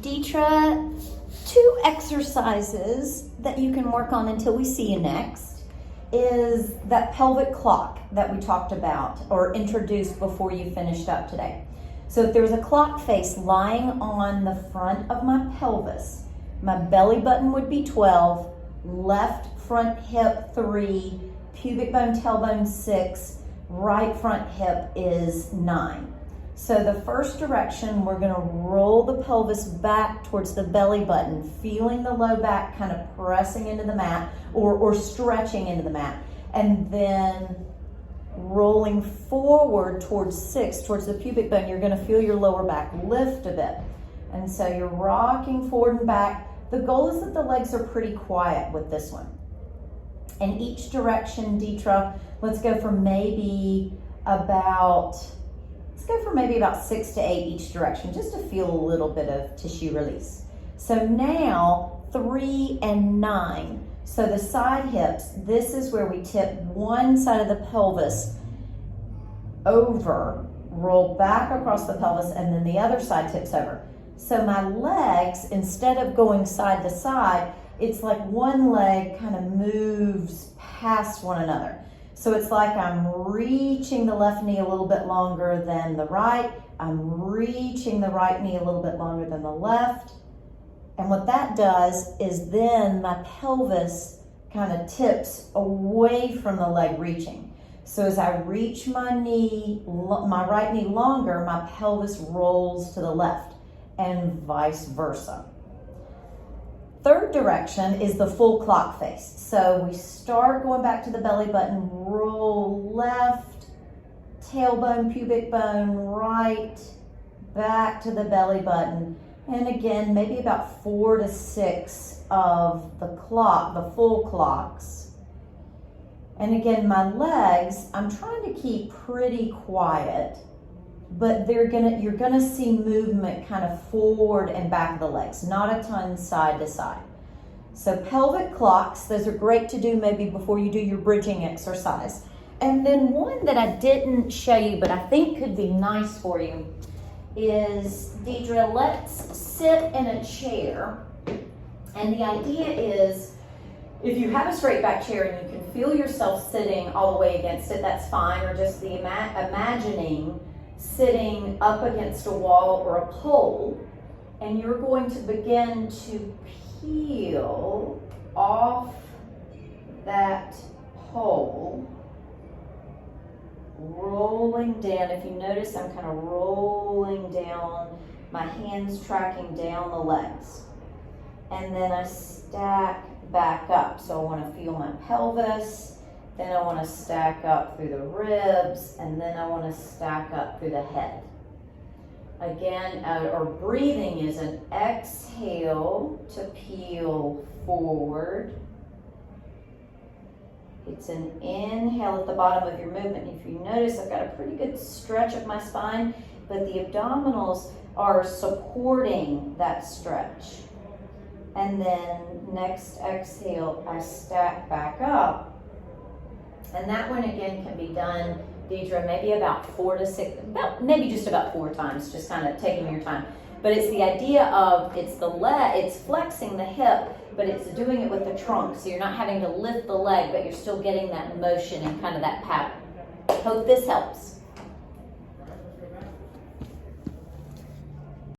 Deetra, 2 exercises that you can work on until we see you next is that pelvic clock that we talked about or introduced before you finished up today. So if there was a clock face lying on the front of my pelvis, my belly button would be 12, left front hip 3, pubic bone, tailbone 6, right front hip is 9. So the first direction, we're gonna roll the pelvis back towards the belly button, feeling the low back kind of pressing into the mat or stretching into the mat. And then rolling forward towards 6, towards the pubic bone, you're gonna feel your lower back lift a bit. And so you're rocking forward and back. The goal is that the legs are pretty quiet with this one. In each direction, Deetra, let's go for maybe about 6 to 8 each direction, just to feel a little bit of tissue release. So now 3 and 9. So the side hips, this is where we tip one side of the pelvis over, roll back across the pelvis, and then the other side tips over. So my legs, instead of going side to side, it's like one leg kind of moves past one another. So it's like I'm reaching the left knee a little bit longer than the right. I'm reaching the right knee a little bit longer than the left. And what that does is then my pelvis kind of tips away from the leg reaching. So as I reach my right knee longer, my pelvis rolls to the left and vice versa. Third direction is the full clock face. So we start going back to the belly button, roll left, tailbone, pubic bone, right, back to the belly button. And again, maybe about 4 to 6 of the full clocks. And again, my legs, I'm trying to keep pretty quiet, but you're gonna see movement kind of forward and back of the legs, not a ton side to side. So pelvic clocks, those are great to do maybe before you do your bridging exercise. And then one that I didn't show you, but I think could be nice for you is, Deidre, let's sit in a chair. And the idea is, if you have a straight back chair and you can feel yourself sitting all the way against it, that's fine, or just the imagining sitting up against a wall or a pole, and you're going to begin to peel off that pole, rolling down. If you notice, I'm kind of rolling down, my hands tracking down the legs. And then I stack back up. So I want to feel my pelvis, then I want to stack up through the ribs, and then I want to stack up through the head. Again, our breathing is an exhale to peel forward. It's an inhale at the bottom of your movement. If you notice, I've got a pretty good stretch of my spine, but the abdominals are supporting that stretch. And then next exhale, I stack back up. And that one again can be done, Deidre, maybe about 4 to 6, maybe just about 4 times, just kind of taking your time. But it's the idea of, it's flexing the hip, but it's doing it with the trunk. So you're not having to lift the leg, but you're still getting that motion and kind of that pattern. Hope this helps.